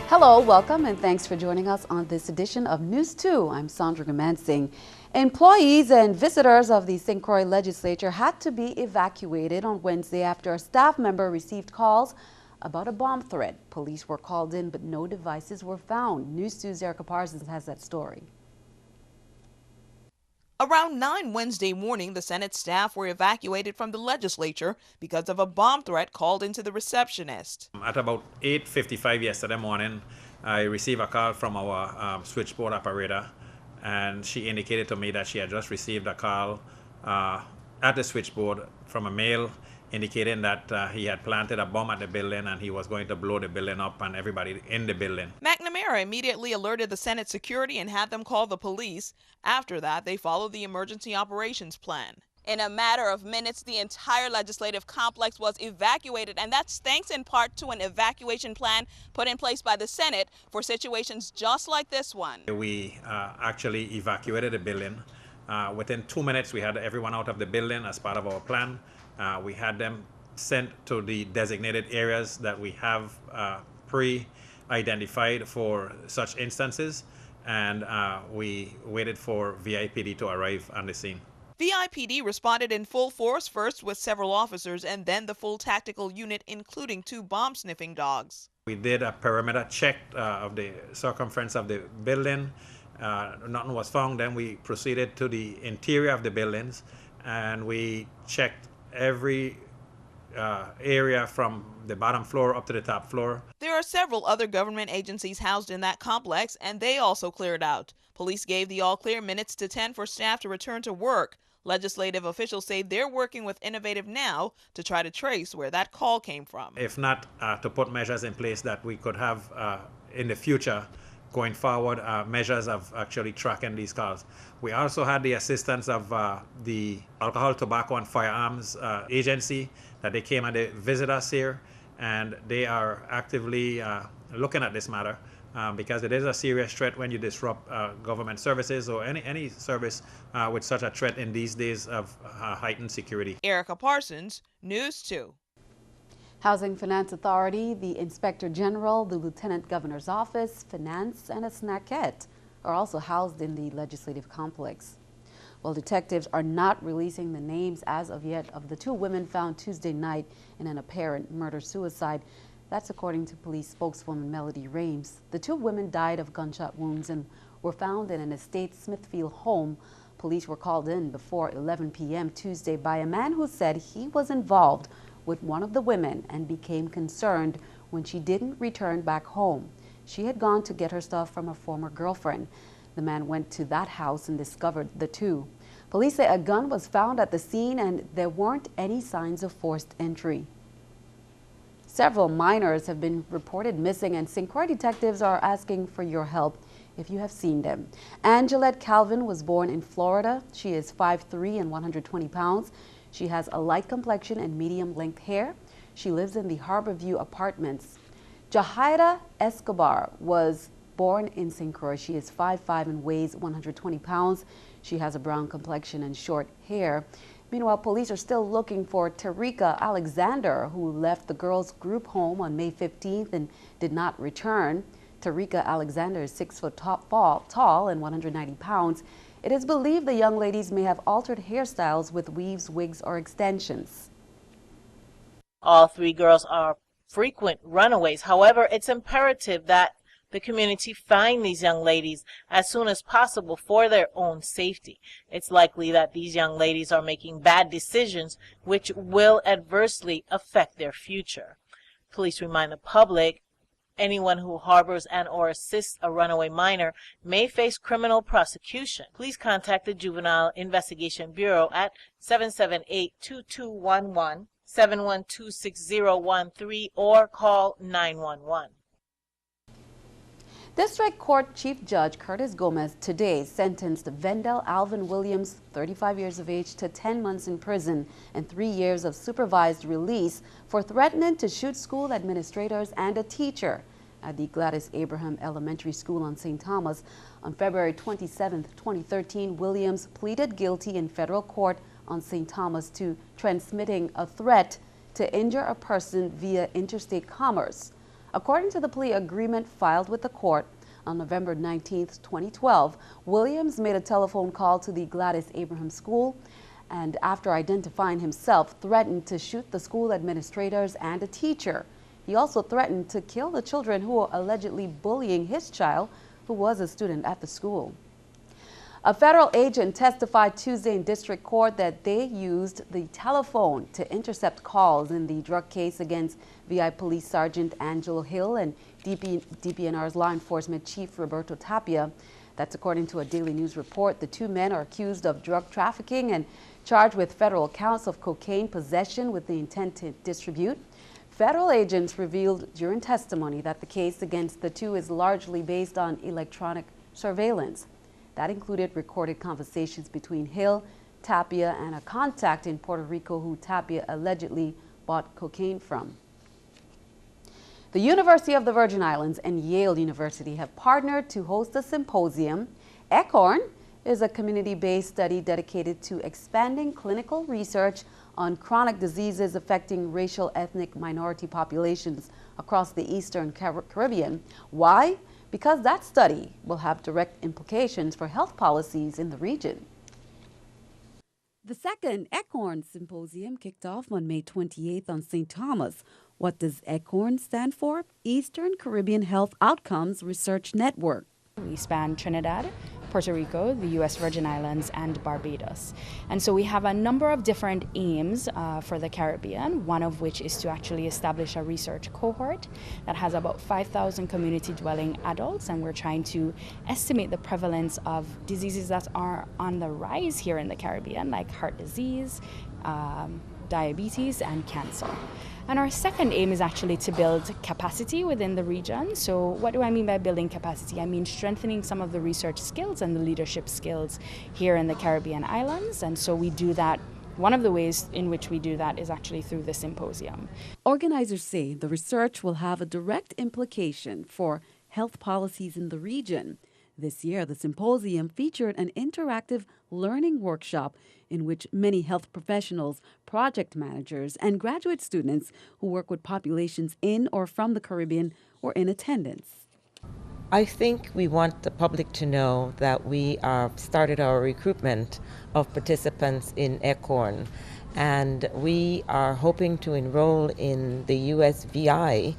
Hello, welcome, and thanks for joining us on this edition of News 2. I'm Sandra Gamansing. Employees and visitors of the St. Croix Legislature had to be evacuated on Wednesday after a staff member received calls about a bomb threat. Police were called in, but no devices were found. News 2's Erica Parsons has that story. Around 9 Wednesday morning, the Senate staff were evacuated from the legislature because of a bomb threat called into the receptionist. At about 8:55 yesterday morning, I received a call from our switchboard operator, and she indicated to me that she had just received a call at the switchboard from a male indicating that he had planted a bomb at the building and he was going to blow the building up and everybody in the building. McNamara immediately alerted the Senate security and had them call the police. After that, they followed the emergency operations plan. In a matter of minutes, the entire legislative complex was evacuated, and that's thanks in part to an evacuation plan put in place by the Senate for situations just like this one. We actually evacuated the building. Within 2 minutes, we had everyone out of the building as part of our plan. We had them sent to the designated areas that we have pre-identified for such instances, and we waited for VIPD to arrive on the scene. VIPD responded in full force, first with several officers and then the full tactical unit, including 2 bomb-sniffing dogs. We did a perimeter check of the circumference of the building. Nothing was found. Then we proceeded to the interior of the buildings and we checked every area from the bottom floor up to the top floor. There are several other government agencies housed in that complex, and they also cleared out. Police gave the all-clear minutes to 10 for staff to return to work. Legislative officials say they're working with Innovative now to try to trace where that call came from. If not, to put measures in place that we could have in the future going forward, measures of actually tracking these calls. We also had the assistance of the Alcohol, Tobacco and Firearms Agency, that they came and they visit us here, and they are actively looking at this matter because it is a serious threat when you disrupt government services or any service with such a threat in these days of heightened security. Erica Parsons, News 2. Housing Finance Authority, the Inspector General, the Lieutenant Governor's Office, Finance, and a snackette are also housed in the legislative complex. Well, detectives are not releasing the names as of yet of the 2 women found Tuesday night in an apparent murder-suicide. That's according to police spokeswoman Melody Rames. The 2 women died of gunshot wounds and were found in an estate Smithfield home. Police were called in before 11 p.m. Tuesday by a man who said he was involved with one of the women and became concerned when she didn't return back home. She had gone to get her stuff from a former girlfriend. The man went to that house and discovered the 2. Police say a gun was found at the scene and there weren't any signs of forced entry. Several minors have been reported missing, and St. Croix detectives are asking for your help if you have seen them. Angelette Calvin was born in Florida. She is 5'3" and 120 pounds. She has a light complexion and medium-length hair. She lives in the Harborview Apartments. Jahaira Escobar was born in St. Croix. She is 5'5" and weighs 120 pounds. She has a brown complexion and short hair. Meanwhile, police are still looking for Tarika Alexander, who left the girls' group home on May 15th and did not return. Tarika Alexander is 6 foot tall and 190 pounds. It is believed the young ladies may have altered hairstyles with weaves, wigs, or extensions. All 3 girls are frequent runaways. However, it's imperative that the community find these young ladies as soon as possible for their own safety. It's likely that these young ladies are making bad decisions which will adversely affect their future. Police remind the public anyone who harbors and or assists a runaway minor may face criminal prosecution. Please contact the Juvenile Investigation Bureau at 778-2211, 712-6013, or call 911. District Court Chief Judge Curtis Gomez today sentenced Vendell Alvin Williams, 35 years of age, to 10 months in prison and 3 years of supervised release for threatening to shoot school administrators and a teacher at the Gladys Abraham Elementary School on St. Thomas. On February 27, 2013, Williams pleaded guilty in federal court on St. Thomas to transmitting a threat to injure a person via interstate commerce. According to the plea agreement filed with the court on November 19, 2012, Williams made a telephone call to the Gladys Abraham School and, after identifying himself, threatened to shoot the school administrators and a teacher. He also threatened to kill the children who were allegedly bullying his child, who was a student at the school. A federal agent testified Tuesday in district court that they used the telephone to intercept calls in the drug case against VI Police Sergeant Angelo Hill and DPNR's law enforcement chief Roberto Tapia. That's according to a Daily News report. The two men are accused of drug trafficking and charged with federal counts of cocaine possession with the intent to distribute. Federal agents revealed during testimony that the case against the two is largely based on electronic surveillance. That included recorded conversations between Hill, Tapia, and a contact in Puerto Rico who Tapia allegedly bought cocaine from. The University of the Virgin Islands and Yale University have partnered to host a symposium. ECHORN is a community-based study dedicated to expanding clinical research on chronic diseases affecting racial ethnic minority populations across the Eastern Caribbean. Why? Because that study will have direct implications for health policies in the region. The second ECHORN symposium kicked off on May 28th on St. Thomas. What does ECHORN stand for? Eastern Caribbean Health Outcomes Research Network. We span Trinidad, Puerto Rico, the U.S. Virgin Islands, and Barbados. And so we have a number of different aims for the Caribbean, one of which is to actually establish a research cohort that has about 5,000 community-dwelling adults, and we're trying to estimate the prevalence of diseases that are on the rise here in the Caribbean, like heart disease, diabetes, and cancer. And our second aim is actually to build capacity within the region. So what do I mean by building capacity? I mean strengthening some of the research skills and the leadership skills here in the Caribbean islands. And so we do that. One of the ways in which we do that is actually through the symposium. Organizers say the research will have a direct implication for health policies in the region. This year, the symposium featured an interactive learning workshop in which many health professionals, project managers, and graduate students who work with populations in or from the Caribbean were in attendance. I think we want the public to know that we started our recruitment of participants in ECHORN, and we are hoping to enroll in the USVI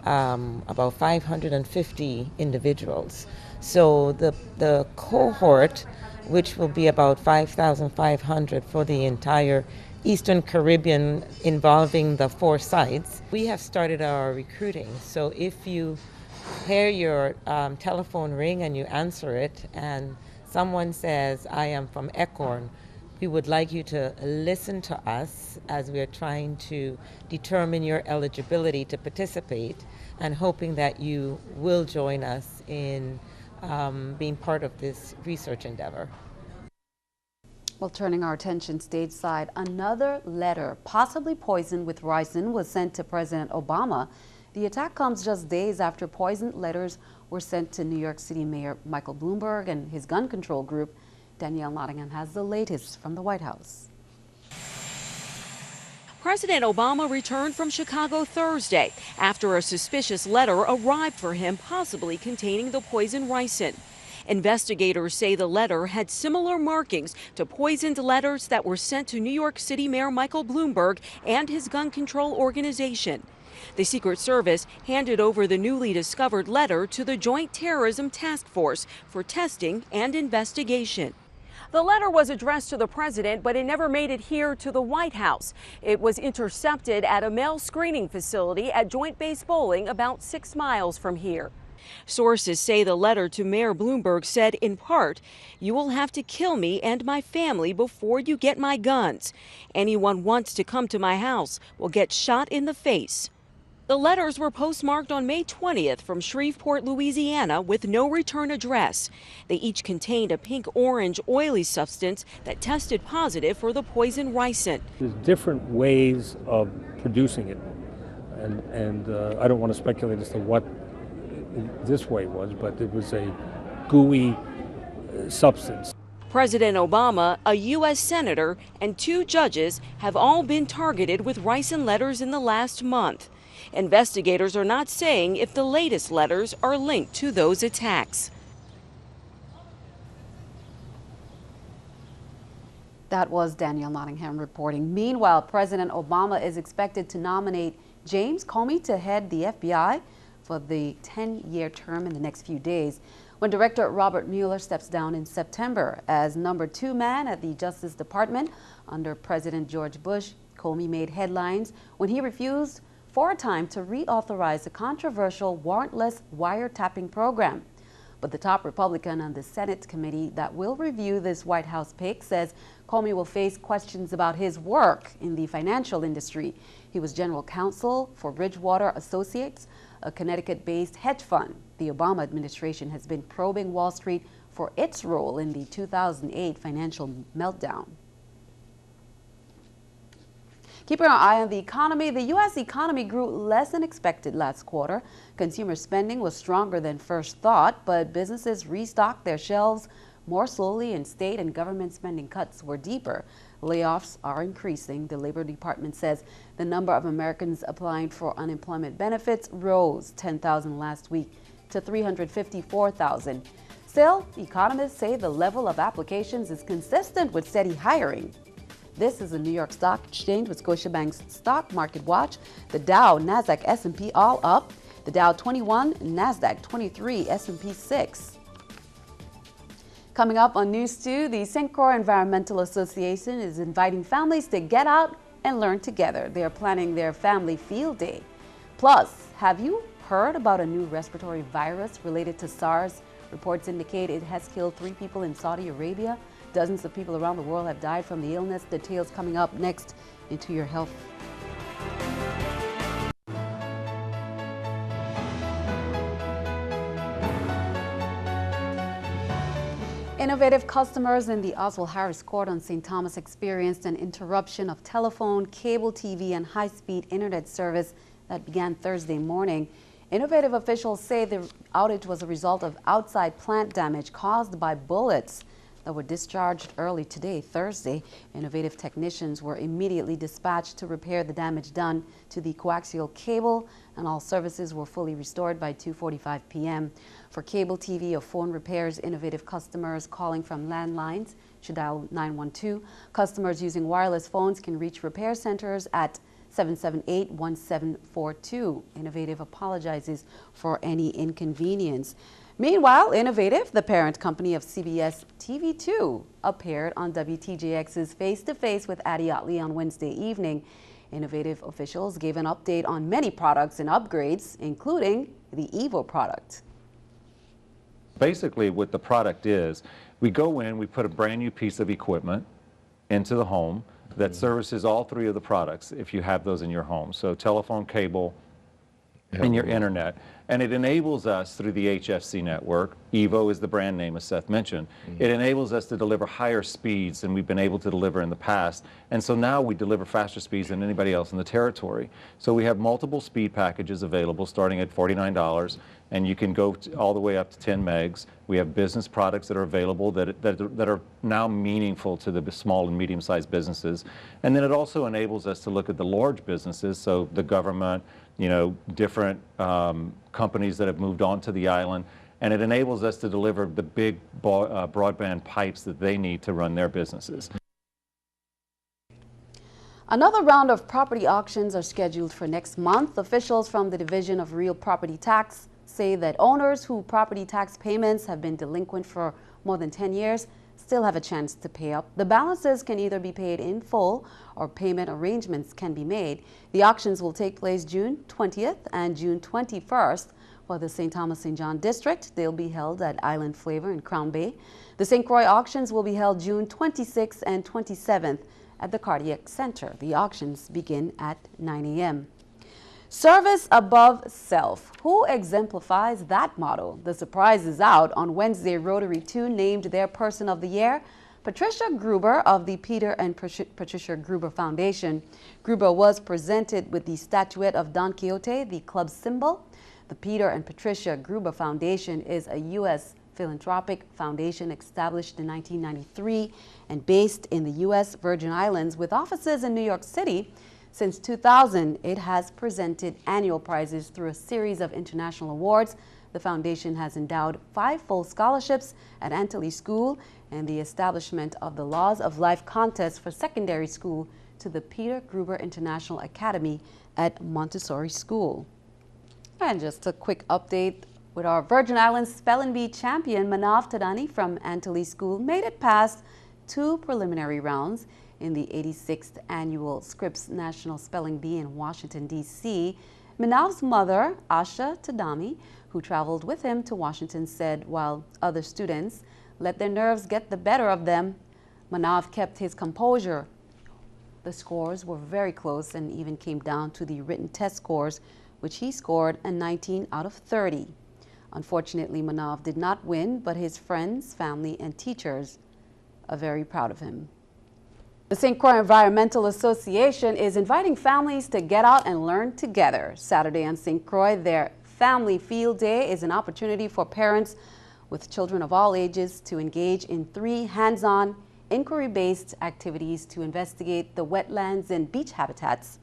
about 550 individuals. So the cohort, which will be about 5,500 for the entire Eastern Caribbean involving the 4 sites, we have started our recruiting. So if you hear your telephone ring and you answer it and someone says, "I am from ECHORN," we would like you to listen to us as we are trying to determine your eligibility to participate, and hoping that you will join us in being part of this research endeavor. Well, turning our attention stateside, another letter, possibly poisoned with ricin, was sent to President Obama. The attack comes just days after poisoned letters were sent to New York City Mayor Michael Bloomberg and his gun control group. Danielle Nottingham has the latest from the White House. President Obama returned from Chicago Thursday after a suspicious letter arrived for him, possibly containing the poison ricin. Investigators say the letter had similar markings to poisoned letters that were sent to New York City Mayor Michael Bloomberg and his gun control organization. The Secret Service handed over the newly discovered letter to the Joint Terrorism Task Force for testing and investigation. The letter was addressed to the president, but it never made it here to the White House. It was intercepted at a mail screening facility at Joint Base Bowling, about 6 miles from here. Sources say the letter to Mayor Bloomberg said, in part, "You will have to kill me and my family before you get my guns. Anyone wants to come to my house will get shot in the face." The letters were postmarked on May 20th from Shreveport, Louisiana, with no return address. They each contained a pink-orange oily substance that tested positive for the poison ricin. There's different ways of producing it, and I don't want to speculate as to what this way was, but it was a gooey substance. President Obama, a U.S. senator, and 2 judges have all been targeted with ricin letters in the last month. Investigators are not saying if the latest letters are linked to those attacks. That was Danielle Nottingham reporting. Meanwhile, President Obama is expected to nominate James Comey to head the FBI for the 10-year term in the next few days, when Director Robert Mueller steps down in September. As number 2 man at the Justice Department under President George Bush, Comey made headlines when he refused for a time to reauthorize the controversial warrantless wiretapping program. But the top Republican on the Senate committee that will review this White House pick says Comey will face questions about his work in the financial industry. He was general counsel for Bridgewater Associates, a Connecticut-based hedge fund. The Obama administration has been probing Wall Street for its role in the 2008 financial meltdown. Keeping our eye on the economy, the U.S. economy grew less than expected last quarter. Consumer spending was stronger than first thought, but businesses restocked their shelves more slowly and state and government spending cuts were deeper. Layoffs are increasing. The Labor Department says the number of Americans applying for unemployment benefits rose 10,000 last week to 354,000. Still, economists say the level of applications is consistent with steady hiring. This is the New York Stock Exchange with Scotiabank's Stock Market Watch. The Dow, Nasdaq, S&P all up. The Dow 21, Nasdaq 23, S&P 6. Coming up on News 2, the St. Croix Environmental Association is inviting families to get out and learn together. They are planning their family field day. Plus, have you heard about a new respiratory virus related to SARS? Reports indicate it has killed 3 people in Saudi Arabia. Dozens of people around the world have died from the illness. Details coming up next into your health. Innovative customers in the Oswald Harris Court on St. Thomas experienced an interruption of telephone, cable TV, and high-speed internet service that began Thursday morning. Innovative officials say the outage was a result of outside plant damage caused by bullets that were discharged early today, Thursday. Innovative technicians were immediately dispatched to repair the damage done to the coaxial cable, and all services were fully restored by 2:45 p.m. For cable TV or phone repairs, Innovative customers calling from landlines should dial 912. Customers using wireless phones can reach repair centers at 778-1742. Innovative apologizes for any inconvenience. Meanwhile, Innovative, the parent company of CBS TV2, appeared on WTJX's Face to Face with Addie Otley on Wednesday evening. Innovative officials gave an update on many products and upgrades, including the Evo product. Basically, what the product is, we go in, we put a brand new piece of equipment into the home that services all 3 of the products if you have those in your home. So telephone, cable, and your internet. And it enables us through the HFC network. Evo is the brand name, as Seth mentioned. It enables us to deliver higher speeds than we've been able to deliver in the past. And so now we deliver faster speeds than anybody else in the territory. So we have multiple speed packages available starting at $49, and you can go all the way up to 10 megs. We have business products that are available that are now meaningful to the small and medium-sized businesses. And then it also enables us to look at the large businesses, so the government, you know, different companies that have moved on to the island, and it enables us to deliver the big broadband pipes that they need to run their businesses. Another round of property auctions are scheduled for next month. Officials from the Division of Real Property Tax say that owners whose property tax payments have been delinquent for more than 10 years still have a chance to pay up. The balances can either be paid in full or payment arrangements can be made. The auctions will take place June 20th and June 21st for the St. Thomas St. John District. They'll be held at Island Flavor in Crown Bay. The St. Croix auctions will be held June 26th and 27th at the Cardiac Center. The auctions begin at 9 a.m. Service above self. Who exemplifies that motto? The surprise is out. On Wednesday, Rotary 2 named their Person of the Year, Patricia Gruber of the Peter and Patricia Gruber Foundation. Gruber was presented with the statuette of Don Quixote, the club's symbol. The Peter and Patricia Gruber Foundation is a U.S. philanthropic foundation established in 1993 and based in the U.S. Virgin Islands with offices in New York City. Since 2000, it has presented annual prizes through a series of international awards. The foundation has endowed 5 full scholarships at Antilles School and the establishment of the Laws of Life contest for secondary school to the Peter Gruber International Academy at Montessori School. And just a quick update with our Virgin Islands Spelling Bee champion, Manav Tadani from Antilles School, made it past 2 preliminary rounds in the 86th annual Scripps National Spelling Bee in Washington, D.C. Manav's mother, Asha Tadami, who traveled with him to Washington, said while other students let their nerves get the better of them, Manav kept his composure. The scores were very close and even came down to the written test scores, which he scored a 19 out of 30. Unfortunately, Manav did not win, but his friends, family, and teachers are very proud of him. The St. Croix Environmental Association is inviting families to get out and learn together. Saturday on St. Croix, their Family Field Day is an opportunity for parents with children of all ages to engage in 3 hands-on, inquiry-based activities to investigate the wetlands and beach habitats.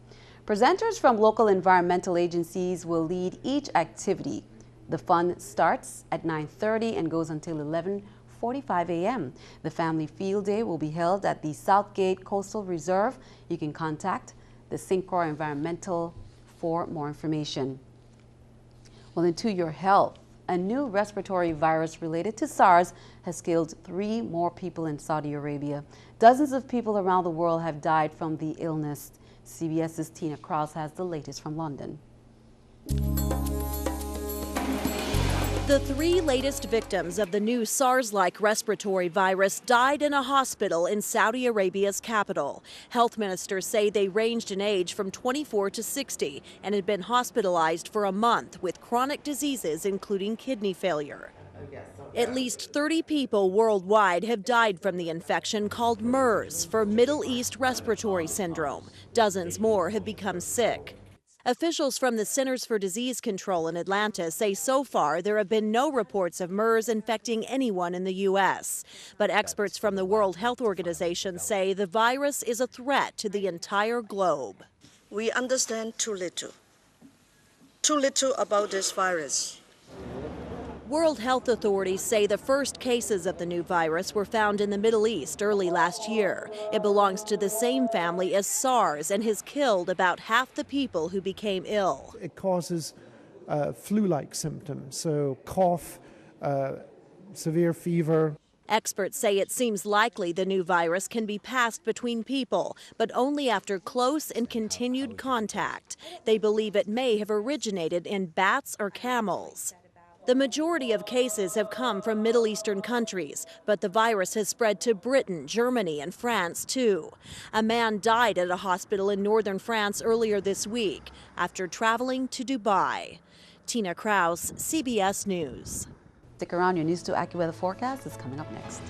Presenters from local environmental agencies will lead each activity. The fun starts at 9:30 and goes until 11:45 a.m. The Family Field Day will be held at the Southgate Coastal Reserve. You can contact the St. Croix Environmental for more information. Well, into your health. A new respiratory virus related to SARS has killed 3 more people in Saudi Arabia. Dozens of people around the world have died from the illness. CBS's Tina Krause has the latest from London. The 3 latest victims of the new SARS-like respiratory virus died in a hospital in Saudi Arabia's capital. Health ministers say they ranged in age from 24 to 60 and had been hospitalized for a month with chronic diseases including kidney failure. At least 30 people worldwide have died from the infection called MERS for Middle East Respiratory Syndrome. Dozens more have become sick. Officials from the Centers for Disease Control in Atlanta say so far there have been no reports of MERS infecting anyone in the U.S. But experts from the World Health Organization say the virus is a threat to the entire globe. We understand too little about this virus. World health authorities say the first cases of the new virus were found in the Middle East early last year. It belongs to the same family as SARS and has killed about half the people who became ill. It causes flu-like symptoms, so cough, severe fever. Experts say it seems likely the new virus can be passed between people, but only after close and continued contact. They believe it may have originated in bats or camels. The majority of cases have come from Middle Eastern countries, but the virus has spread to Britain, Germany, and France, too. A man died at a hospital in northern France earlier this week after traveling to Dubai. Tina Krause, CBS News. Stick around, your News 2 AccuWeather forecast is coming up next.